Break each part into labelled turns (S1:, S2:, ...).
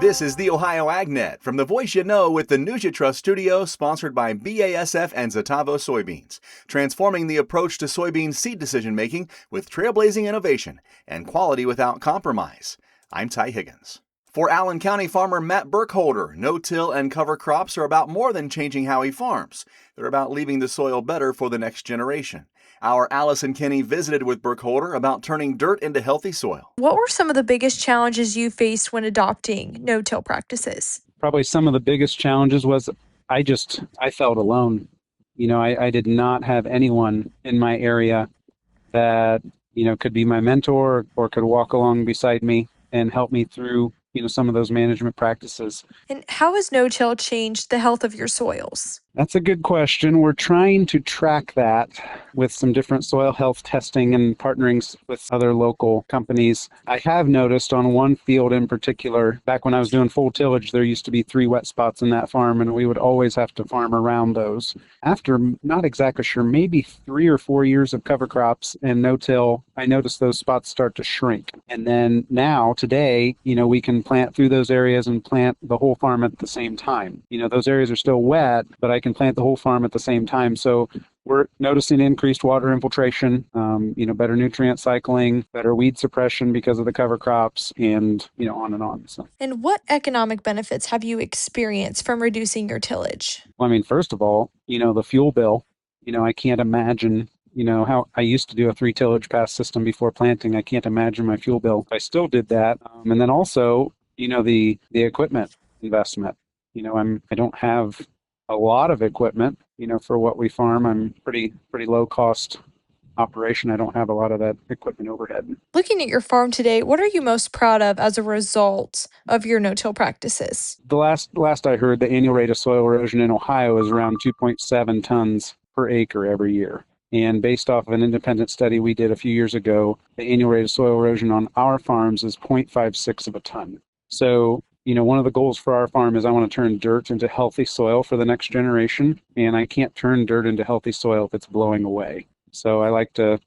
S1: This is the Ohio AgNet from the Voice You Know with the News You Trust studio, sponsored by BASF and Zetavo soybeans, transforming the approach to soybean seed decision-making with trailblazing innovation and quality without compromise. I'm Ty Higgins. For Allen County farmer Matt Burkholder, no-till and cover crops are about more than changing how he farms. They're about leaving the soil better for the next generation. Our Allison Kinney visited with Burkholder about turning dirt into healthy soil.
S2: What were some of the biggest challenges you faced when adopting no-till practices?
S3: Probably some of the biggest challenges was I felt alone. I did not have anyone in my area that, could be my mentor or could walk along beside me and help me through, some of those management practices.
S2: And how has no-till changed the health of your soils?
S3: That's a good question. We're trying to track that with some different soil health testing and partnering with other local companies. I have noticed on one field in particular, back when I was doing full tillage, there used to be 3 wet spots in that farm, and we would always have to farm around those. After, not exactly sure, maybe 3 or 4 years of cover crops and no-till, I noticed those spots start to shrink. And then now, today, we can plant through those areas and plant the whole farm at the same time. Those areas are still wet, but I can plant the whole farm at the same time. So we're noticing increased water infiltration, better nutrient cycling, better weed suppression because of the cover crops, and, on and on. So.
S2: And what economic benefits have you experienced from reducing your tillage?
S3: Well, first of all, the fuel bill, I can't imagine, how I used to do a 3 tillage pass system before planting. I can't imagine my fuel bill. I still did that. And then also, the equipment investment. I don't have a lot of equipment, for what we farm. I'm pretty low cost operation. I don't have a lot of that equipment overhead.
S2: Looking at your farm today, what are you most proud of as a result of your no-till practices?
S3: The last I heard, the annual rate of soil erosion in Ohio is around 2.7 tons per acre every year. And based off of an independent study we did a few years ago, the annual rate of soil erosion on our farms is 0.56 of a ton. So, one of the goals for our farm is I want to turn dirt into healthy soil for the next generation, and I can't turn dirt into healthy soil if it's blowing away. So I like to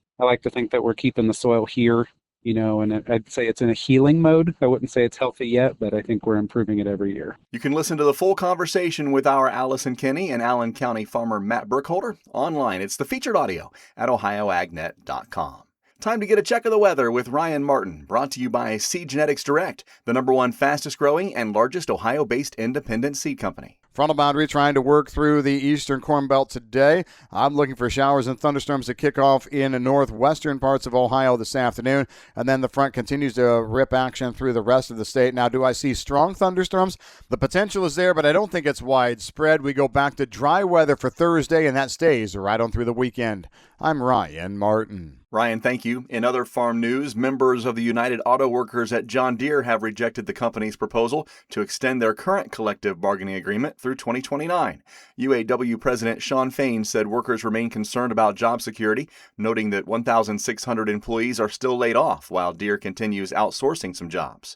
S3: think that we're keeping the soil here, and I'd say it's in a healing mode. I wouldn't say it's healthy yet, but I think we're improving it every year.
S1: You can listen to the full conversation with our Allison Kinney and Allen County farmer Matt Burkholder online. It's the featured audio at ohioagnet.com. Time to get a check of the weather with Ryan Martin, brought to you by Seed Genetics Direct, the #1 fastest growing and largest Ohio-based independent seed company.
S4: Frontal boundary trying to work through the eastern Corn Belt today. I'm looking for showers and thunderstorms to kick off in the northwestern parts of Ohio this afternoon, and then the front continues to rip action through the rest of the state. Now, do I see strong thunderstorms? The potential is there, but I don't think it's widespread. We go back to dry weather for Thursday, and that stays right on through the weekend. I'm Ryan Martin.
S1: Ryan, thank you. In other farm news, members of the United Auto Workers at John Deere have rejected the company's proposal to extend their current collective bargaining agreement through 2029. UAW President Shawn Fain said workers remain concerned about job security, noting that 1,600 employees are still laid off while Deere continues outsourcing some jobs.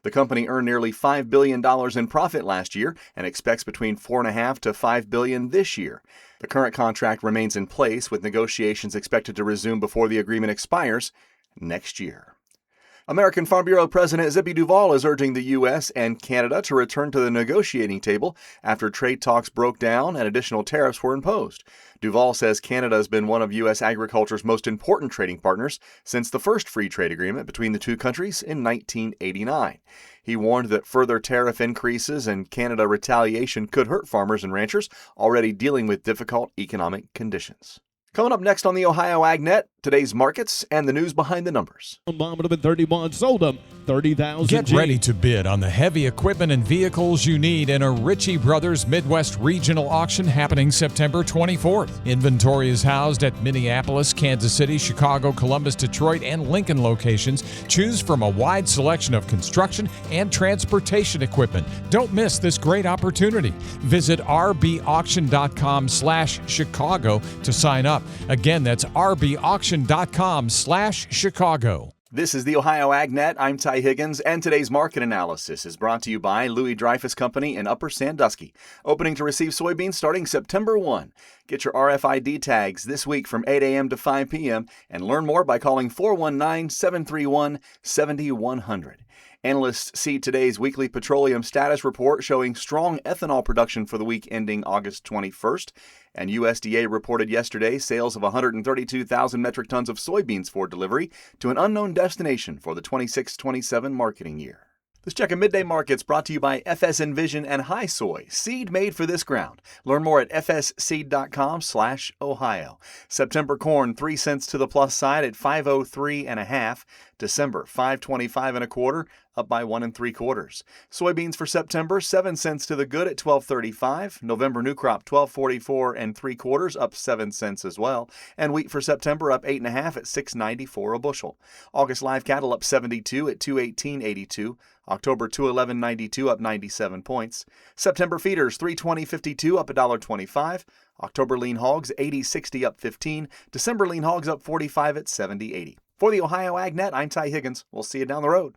S1: The company earned nearly $5 billion in profit last year and expects between $4.5 to $5 billion this year. The current contract remains in place, with negotiations expected to resume before the agreement expires next year. American Farm Bureau President Zippy Duvall is urging the U.S. and Canada to return to the negotiating table after trade talks broke down and additional tariffs were imposed. Duvall says Canada has been one of U.S. agriculture's most important trading partners since the first free trade agreement between the two countries in 1989. He warned that further tariff increases and Canada retaliation could hurt farmers and ranchers already dealing with difficult economic conditions. Coming up next on the Ohio AgNet, today's markets and the news behind the numbers.
S5: Bomb 31 sold them 30,000.
S6: Get ready to bid on the heavy equipment and vehicles you need in a Ritchie Brothers Midwest Regional Auction happening September 24th. Inventory is housed at Minneapolis, Kansas City, Chicago, Columbus, Detroit, and Lincoln locations. Choose from a wide selection of construction and transportation equipment. Don't miss this great opportunity. Visit rbauction.com/Chicago to sign up. Again, that's rbauction.com/Chicago.
S1: This is the Ohio AgNet. I'm Ty Higgins, and today's market analysis is brought to you by Louis Dreyfus Company in Upper Sandusky, opening to receive soybeans starting September 1. Get your RFID tags this week from 8 a.m. to 5 p.m. and learn more by calling 419-731-7100. Analysts see today's weekly petroleum status report showing strong ethanol production for the week ending August 21st, and USDA reported yesterday sales of 132,000 metric tons of soybeans for delivery to an unknown destination for the 26-27 marketing year. This check of Midday Markets brought to you by FS Envision and High Soy, seed made for this ground. Learn more at fsseed.com/Ohio. September corn 3 cents to the plus side at 503 1/2. December 525 1/4, up by 1 3/4. Soybeans for September 7 cents to the good at 12.35. November new crop 12.44 3/4, up 7 cents as well. And wheat for September up 8 1/2 at 6.94 a bushel. August live cattle up 72 at 218.82. October 211.92, up 97 points. September feeders 320.52, up $1.25. October lean hogs 80.60, up 15. December lean hogs up 45 at 70.80. For the Ohio AgNet, I'm Ty Higgins. We'll see you down the road.